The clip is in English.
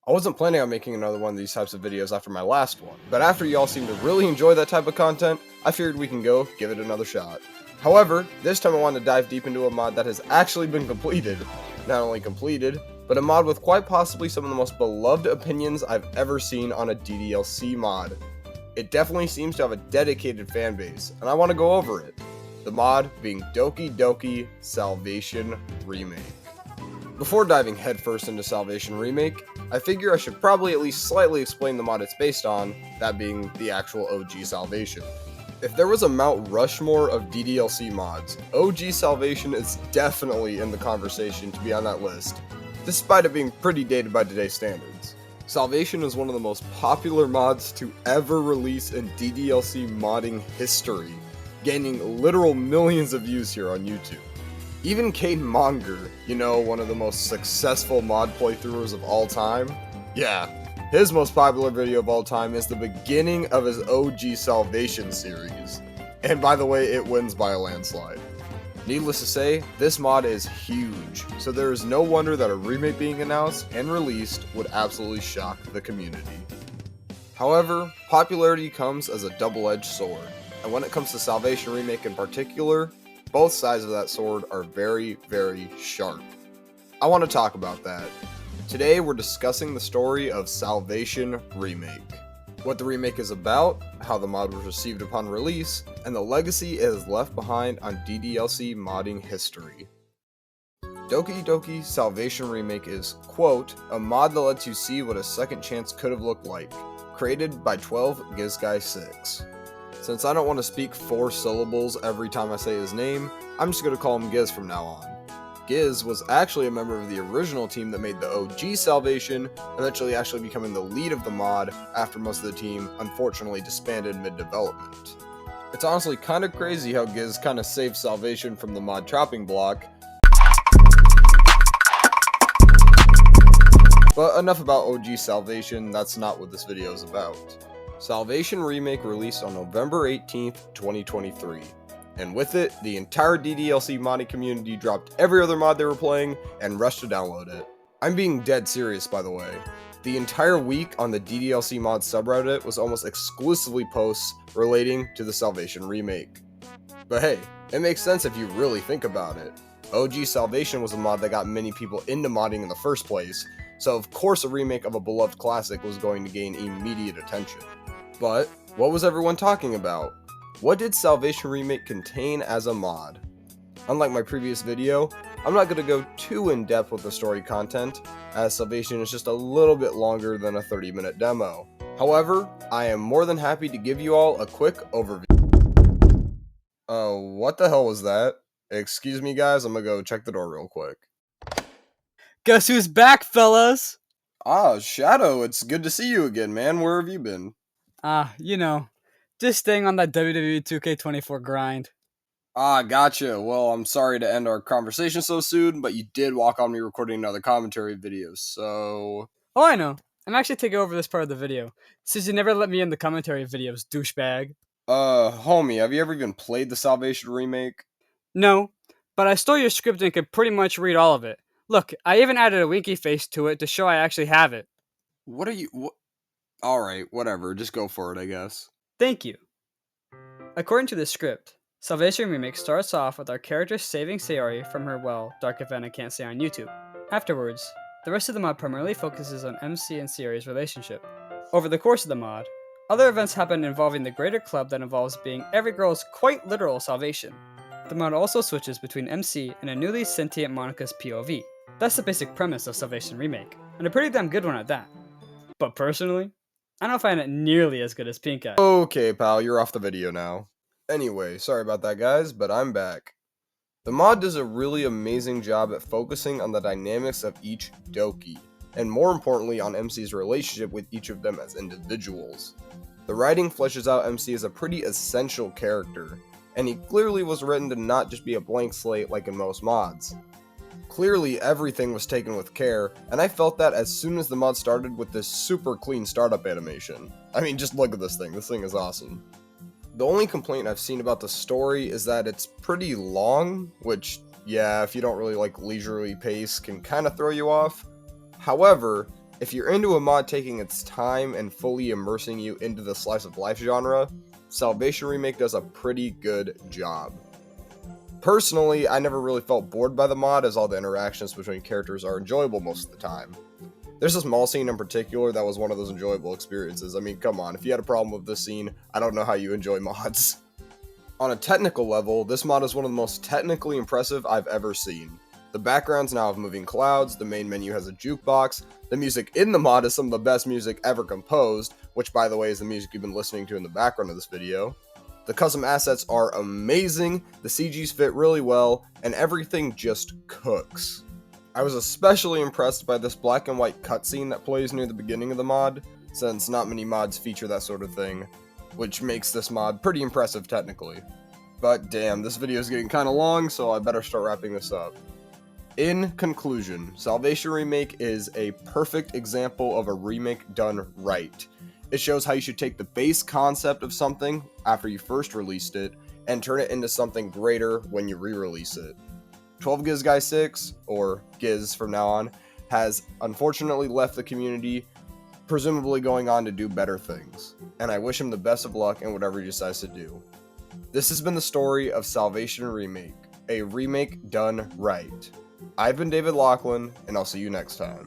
I wasn't planning on making another one of these types of videos after my last one, but after y'all seem to really enjoy that type of content, I figured we can go give it another shot. However, this time I wanted to dive deep into a mod that has actually been completed. Not only completed, but a mod with quite possibly some of the most beloved opinions I've ever seen on a DDLC mod. It definitely seems to have a dedicated fan base, and I want to go over it. The mod being Doki Doki Salvation Remake. Before diving headfirst into Salvation Remake, I figure I should probably at least slightly explain the mod it's based on, that being the actual OG Salvation. If there was a Mount Rushmore of DDLC mods, OG Salvation is definitely in the conversation to be on that list, despite it being pretty dated by today's standards. Salvation is one of the most popular mods to ever release in DDLC modding history, gaining literal millions of views here on YouTube. Even Kate Monger, one of the most successful mod playthroughers of all time, his most popular video of all time is the beginning of his OG Salvation series. And by the way, it wins by a landslide. Needless to say, this mod is huge, so there is no wonder that a remake being announced and released would absolutely shock the community. However, popularity comes as a double-edged sword, and when it comes to Salvation Remake in particular, both sides of that sword are very, very sharp. I want to talk about that. Today we're discussing the story of Salvation Remake. What the remake is about, how the mod was received upon release, and the legacy it has left behind on DDLC modding history. Doki Doki Salvation Remake is, quote, a mod that lets you see what a second chance could have looked like, created by 12 Gizguy6. Since I don't want to speak 4 syllables every time I say his name, I'm just going to call him Giz from now on. Giz was actually a member of the original team that made the OG Salvation, eventually actually becoming the lead of the mod after most of the team unfortunately disbanded mid-development. It's honestly kind of crazy how Giz kind of saved Salvation from the mod chopping block. But enough about OG Salvation, that's not what this video is about. Salvation Remake released on November 18th, 2023. And with it, the entire DDLC modding community dropped every other mod they were playing and rushed to download it. I'm being dead serious, by the way. The entire week on the DDLC mod subreddit was almost exclusively posts relating to the Salvation Remake. But hey, it makes sense if you really think about it. OG Salvation was a mod that got many people into modding in the first place, so of course a remake of a beloved classic was going to gain immediate attention. But what was everyone talking about? What did Salvation Remake contain as a mod? Unlike my previous video, I'm not going to go too in depth with the story content, as Salvation is just a little bit longer than a 30-minute demo. However, I am more than happy to give you all a quick overview. What the hell was that? Excuse me guys, I'm gonna go check the door real quick. Guess who's back, fellas? Ah, Shadow, it's good to see you again, man. Where have you been? Just staying on that WWE 2K24 grind. Ah, gotcha. Well, I'm sorry to end our conversation so soon, but you did walk on me recording another commentary video, so... Oh, I know. I'm actually taking over this part of the video, since you never let me in the commentary videos, douchebag. Homie, have you ever even played the Salvation Remake? No, but I stole your script and could pretty much read all of it. Look, I even added a winky face to it to show I actually have it. What are you... Alright, whatever. Just go for it, I guess. Thank you. According to the script, Salvation Remake starts off with our character saving Sayori from her, dark event I can't say on YouTube. Afterwards, the rest of the mod primarily focuses on MC and Sayori's relationship. Over the course of the mod, other events happen involving the greater club that involves being every girl's quite literal salvation. The mod also switches between MC and a newly sentient Monica's POV. That's the basic premise of Salvation Remake, and a pretty damn good one at that. But personally, I don't find it nearly as good as Pink Eye. Okay, pal, you're off the video now. Anyway, sorry about that, guys, but I'm back. The mod does a really amazing job at focusing on the dynamics of each Doki, and more importantly on MC's relationship with each of them as individuals. The writing fleshes out MC as a pretty essential character, and he clearly was written to not just be a blank slate like in most mods. Clearly everything was taken with care, and I felt that as soon as the mod started with this super clean startup animation. I mean, just look at this thing is awesome. The only complaint I've seen about the story is that it's pretty long, which, yeah, if you don't really like leisurely pace, can kind of throw you off. However, If you're into a mod taking its time and fully immersing you into the slice of life genre, Salvation Remake does a pretty good job. Personally, I never really felt bored by the mod, as all the interactions between characters are enjoyable most of the time. There's a small scene in particular that was one of those enjoyable experiences. I mean, come on, if you had a problem with this scene, I don't know how you enjoy mods. On a technical level, this mod is one of the most technically impressive I've ever seen. The backgrounds now have moving clouds, the main menu has a jukebox, the music in the mod is some of the best music ever composed, which by the way is the music you've been listening to in the background of this video. The custom assets are amazing, the CGs fit really well, and everything just cooks. I was especially impressed by this black and white cutscene that plays near the beginning of the mod, since not many mods feature that sort of thing, which makes this mod pretty impressive technically. But damn, this video is getting kinda long, so I better start wrapping this up. In conclusion, Salvation Remake is a perfect example of a remake done right. It shows how you should take the base concept of something after you first released it and turn it into something greater when you re-release it. 12 Giz Guy 6, or Giz from now on, has unfortunately left the community, presumably going on to do better things, and I wish him the best of luck in whatever he decides to do. This has been the story of Salvation Remake, a remake done right. I've been David Lachlan, and I'll see you next time.